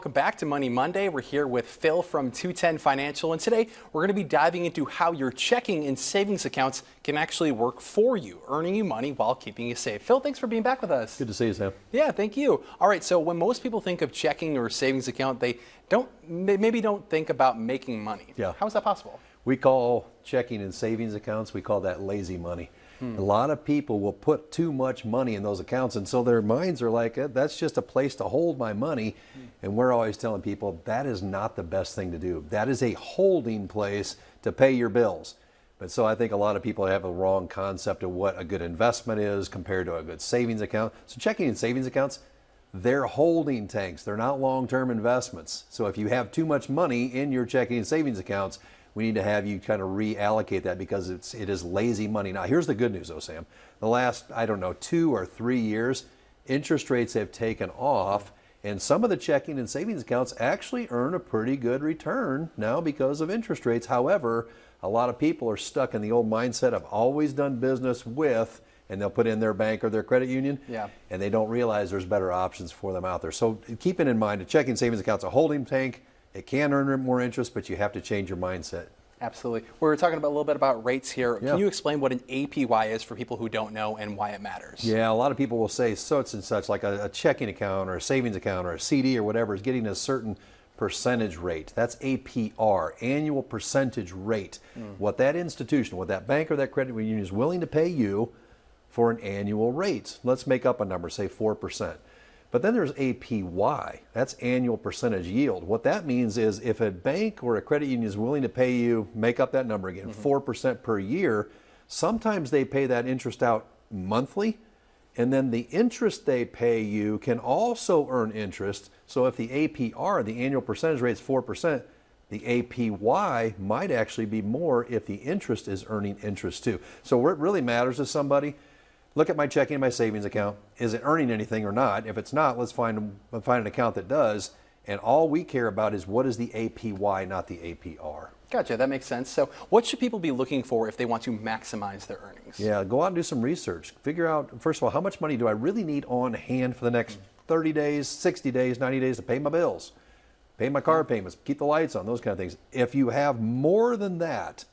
Welcome back to Money Monday. We're here with Phil from 210 Financial, and today we're going to be diving into how your checking and savings accounts can actually work for you, earning you money while keeping you safe. Phil, thanks for being back with us. Good to see you, Sam. Yeah, thank you. All right, so when most people think of checking or savings account, they maybe don't think about making money. Yeah. How is that possible? We call checking and savings accounts, we call that lazy money. A lot of people will put too much money in those accounts, and so their minds are like, that's just a place to hold my money. And we're always telling people that is not the best thing to do. That is a holding place to pay your bills. But so I think a lot of people have a wrong concept of what a good investment is compared to a good savings account. So checking and savings accounts, they're holding tanks. They're not long-term investments. So if you have too much money in your checking and savings accounts, we need to have you kind of reallocate that because it is lazy money. Now, here's the good news, though, Sam. The last, 2 or 3 years, interest rates have taken off, and some of the checking and savings accounts actually earn a pretty good return now because of interest rates. However, a lot of people are stuck in the old mindset of always done business with, and they'll put in their bank or their credit union, and they don't realize there's better options for them out there. So keeping in mind, a checking savings account's a holding tank. It can earn more interest, but you have to change your mindset. Absolutely. We were talking about a little bit about rates here. Yeah. Can you explain what an APY is for people who don't know and why it matters? Yeah, a lot of people will say such and such, like a checking account or a savings account or a CD or whatever is getting a certain percentage rate. That's APR, annual percentage rate. What that institution, what that bank or that credit union is willing to pay you for an annual rate. Let's make up a number, say 4%. But then there's APY, that's annual percentage yield. What that means is if a bank or a credit union is willing to pay you, make up that number again, 4% per year, sometimes they pay that interest out monthly, and then the interest they pay you can also earn interest. So if the APR, the annual percentage rate is 4%, the APY might actually be more if the interest is earning interest too. So what really matters is somebody, look at my checking and my savings account. Is it earning anything or not? If it's not, let's find an account that does. And all we care about is what is the APY, not the APR. Gotcha, that makes sense. So what should people be looking for if they want to maximize their earnings? Yeah, go out and do some research. Figure out, first of all, how much money do I really need on hand for the next 30 days, 60 days, 90 days to pay my bills, pay my car payments, keep the lights on, those kind of things. If you have more than that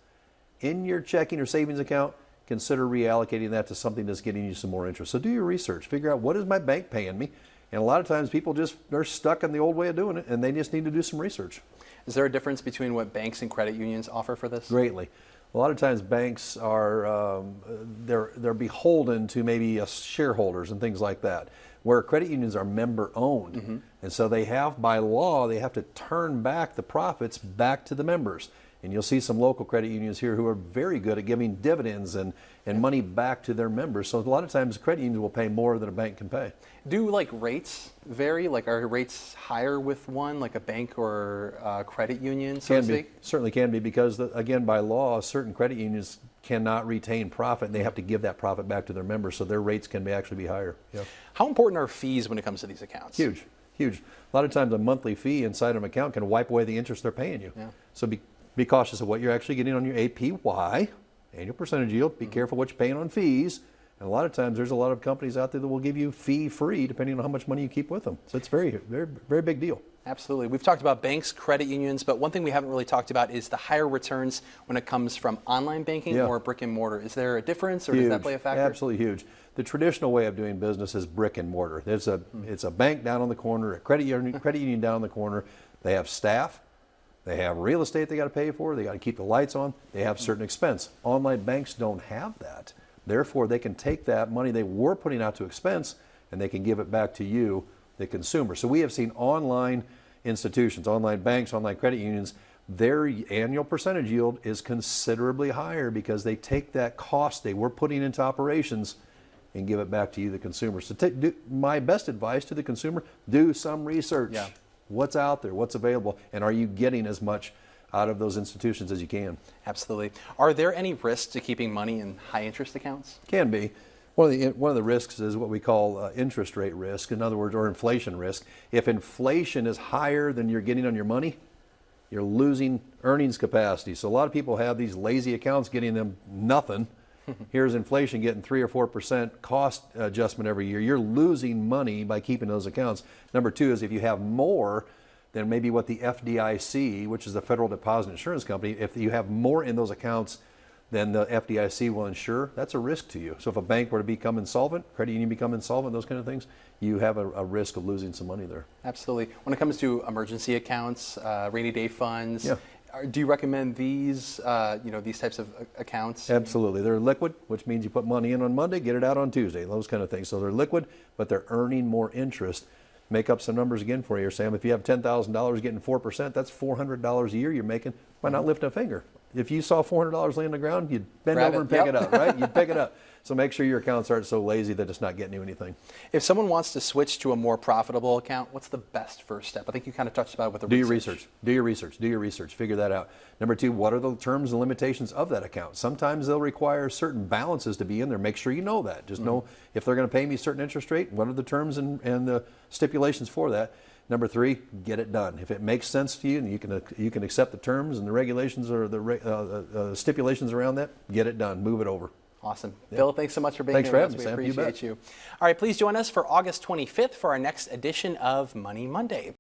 in your checking or savings account, consider reallocating that to something that's getting you some more interest. So do your research. Figure out what is my bank paying me. And a lot of times people they're stuck in the old way of doing it, and they just need to do some research. Is there a difference between what banks and credit unions offer for this? Greatly. A lot of times banks are they're beholden to maybe shareholders and things like that, where credit unions are member owned. And so they have, by law, they have to turn back the profits back to the members. And you'll see some local credit unions here who are very good at giving dividends and money back to their members. So a lot of times credit unions will pay more than a bank can pay. Do rates vary? Are rates higher with one, like a bank or a credit union, so to speak? Certainly can be, because again, by law, certain credit unions cannot retain profit, and they have to give that profit back to their members, so their rates can actually be higher. Yeah. How important are fees when it comes to these accounts? Huge, huge. A lot of times a monthly fee inside of an account can wipe away the interest they're paying you. Yeah. So be cautious of what you're actually getting on your APY, annual percentage yield. Be careful what you're paying on fees. And a lot of times there's a lot of companies out there that will give you fee-free depending on how much money you keep with them. So it's very, very, very big deal. Absolutely. We've talked about banks, credit unions, but one thing we haven't really talked about is the higher returns when it comes from online banking or brick and mortar. Is there a difference, or does that play a factor? Absolutely huge. The traditional way of doing business is brick and mortar. It's a bank down on the corner, a credit union down on the corner. They have staff. They have real estate they got to pay for. They got to keep the lights on. They have certain expense. Online banks don't have that. Therefore, they can take that money they were putting out to expense and they can give it back to you, the consumer. So we have seen online institutions, online banks, online credit unions, their annual percentage yield is considerably higher because they take that cost they were putting into operations and give it back to you, the consumer. So my best advice to the consumer, do some research. Yeah. What's out there, what's available, and are you getting as much out of those institutions as you can? Absolutely. Are there any risks to keeping money in high interest accounts? Can be. One of the risks is what we call interest rate risk, in other words, or inflation risk. If inflation is higher than you're getting on your money, you're losing earnings capacity. So a lot of people have these lazy accounts getting them nothing. Here's inflation getting 3 or 4% cost adjustment every year. You're losing money by keeping those accounts. Number two is if you have more than maybe what the FDIC, which is the Federal Deposit Insurance Company, if you have more in those accounts than the FDIC will insure, that's a risk to you. So if a bank were to become insolvent, credit union become insolvent, those kind of things, you have a risk of losing some money there. Absolutely. When it comes to emergency accounts, rainy day funds, Yeah. do you recommend these, these types of accounts? Absolutely. They're liquid, which means you put money in on Monday, get it out on Tuesday, those kind of things. So they're liquid, but they're earning more interest. Make up some numbers again for you, Sam. If you have $10,000 getting 4%, that's $400 a year you're making. Why not lift a finger? If you saw $400 laying on the ground, you'd bend Grab over it. and pick Yep. it up, right? You'd pick it up. So make sure your accounts aren't so lazy that it's not getting you anything. If someone wants to switch to a more profitable account, what's the best first step? I think you kind of touched about it with the Do your research. Figure that out. Number two, what are the terms and limitations of that account? Sometimes they'll require certain balances to be in there. Make sure you know that. Just know if they're going to pay me a certain interest rate, what are the terms and the stipulations for that. Number three, get it done. If it makes sense to you and you can accept the terms and the regulations or the stipulations around that, get it done. Move it over. Awesome. Phil, thanks so much for being Thanks here for with us. having me, We Sam. You appreciate bet. you. All right, please join us for August 25th for our next edition of Money Monday.